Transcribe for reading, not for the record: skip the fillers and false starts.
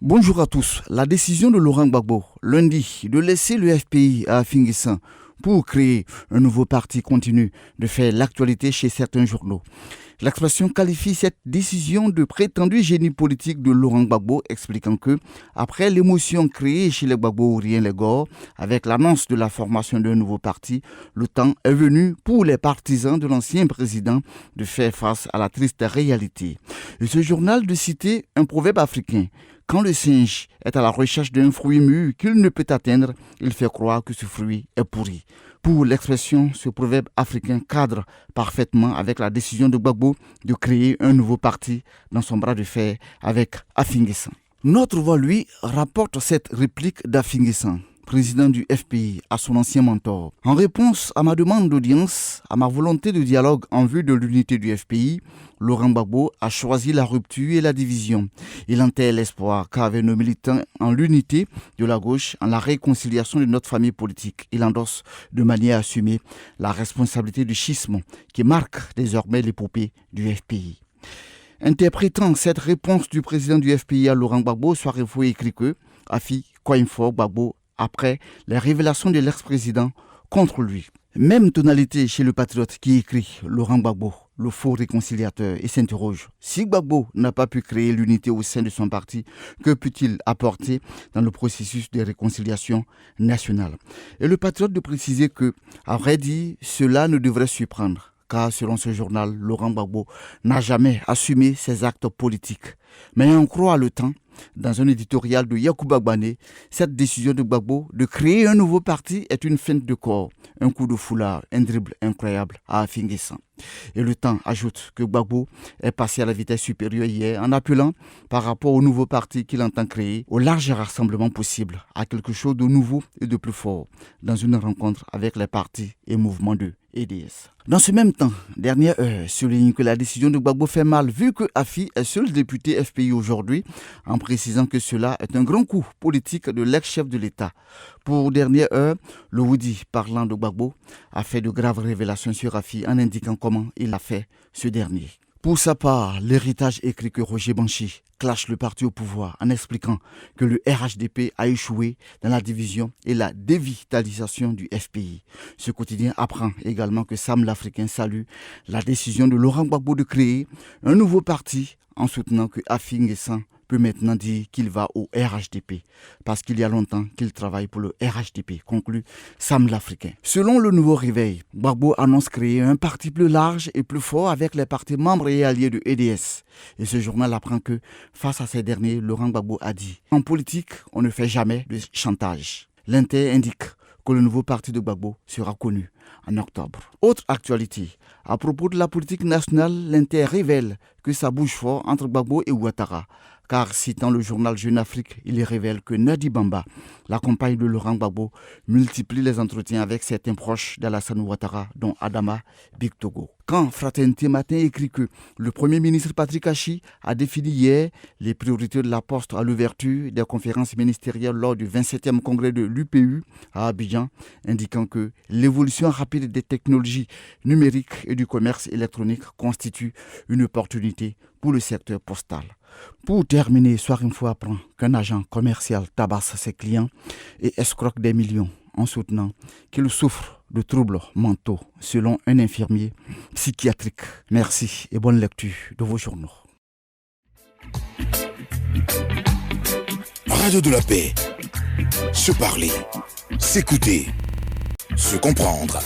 Bonjour à tous. La décision de Laurent Gbagbo, lundi, de laisser le FPI à Afingissant pour créer un nouveau parti continue de faire l'actualité chez certains journaux. L'expression qualifie cette décision de prétendu génie politique de Laurent Gbagbo, expliquant que, après l'émotion créée chez les Gbagbo-Riens les Gore, avec l'annonce de la formation d'un nouveau parti, le temps est venu pour les partisans de l'ancien président de faire face à la triste réalité. Et ce journal de citer un proverbe africain. Quand le singe est à la recherche d'un fruit mûr qu'il ne peut atteindre, il fait croire que ce fruit est pourri. Pour l'expression, ce proverbe africain cadre parfaitement avec la décision de Gbagbo de créer un nouveau parti dans son bras de fer avec Afingissant. Notre Voix, lui, rapporte cette réplique d'Afingissant, président du FPI, à son ancien mentor. En réponse à ma demande d'audience, à ma volonté de dialogue en vue de l'unité du FPI, Laurent Gbagbo a choisi la rupture et la division. Il enterre l'espoir qu'avaient nos militants en l'unité de la gauche, en la réconciliation de notre famille politique. Il endosse de manière assumée la responsabilité du schisme qui marque désormais l'épopée du FPI. Interprétant cette réponse du président du FPI à Laurent Gbagbo, Soirefo écrit que Afi Coinfo Gbagbo après les révélations de l'ex-président contre lui. Même tonalité chez le patriote qui écrit Laurent Gbagbo, le faux réconciliateur, et s'interroge. Si Gbagbo n'a pas pu créer l'unité au sein de son parti, que peut-il apporter dans le processus de réconciliation nationale? Et le patriote de préciser que, à vrai dire, cela ne devrait surprendre. Car selon ce journal, Laurent Gbagbo n'a jamais assumé ses actes politiques. Mais on croit le temps, dans un éditorial de Yacouba Gbane, cette décision de Gbagbo de créer un nouveau parti est une feinte de corps, un coup de foulard, un dribble incroyable à Afingissant. Et le temps ajoute que Gbagbo est passé à la vitesse supérieure hier en appelant, par rapport au nouveau parti qu'il entend créer, au large rassemblement possible, à quelque chose de nouveau et de plus fort, dans une rencontre avec les partis et mouvements de EDS. Dans ce même temps, dernière heure souligne que la décision de Gbagbo fait mal vu que Afi est seul député FPI aujourd'hui, en précisant que cela est un grand coup politique de l'ex-chef de l'État. Pour dernière heure, le Woody, parlant de Gbagbo, a fait de graves révélations sur Afi en indiquant comment il a fait ce dernier. Pour sa part, l'héritage écrit que Roger Banchi clash le parti au pouvoir en expliquant que le RHDP a échoué dans la division et la dévitalisation du FPI. Ce quotidien apprend également que Sam l'Africain salue la décision de Laurent Gbagbo de créer un nouveau parti en soutenant que Afingissant peut maintenant dire qu'il va au RHDP parce qu'il y a longtemps qu'il travaille pour le RHDP, conclut Sam l'Africain. Selon le Nouveau Réveil, Gbagbo annonce créer un parti plus large et plus fort avec les partis membres et alliés de EDS. Et ce journal apprend que, face à ces derniers, Laurent Gbagbo a dit « En politique, on ne fait jamais de chantage ». L'Inter indique que le nouveau parti de Gbagbo sera connu en octobre. Autre actualité, à propos de la politique nationale, l'Inter révèle que ça bouge fort entre Gbagbo et Ouattara. Car citant le journal Jeune Afrique, il révèle que Nadi Bamba, la compagne de Laurent Gbagbo, multiplie les entretiens avec certains proches d'Alassane Ouattara, dont Adama Bictogo. Quand Fraternité Matin écrit que le Premier ministre Patrick Hachi a défini hier les priorités de la Poste à l'ouverture des conférences ministérielles lors du 27e congrès de l'UPU à Abidjan, indiquant que l'évolution rapide des technologies numériques et du commerce électronique constitue une opportunité pour le secteur postal. Pour terminer, Soir Info apprend qu'un agent commercial tabasse ses clients et escroque des millions en soutenant qu'il souffre de troubles mentaux, selon un infirmier psychiatrique. Merci et bonne lecture de vos journaux. Radio de la paix. Se parler, s'écouter, se comprendre.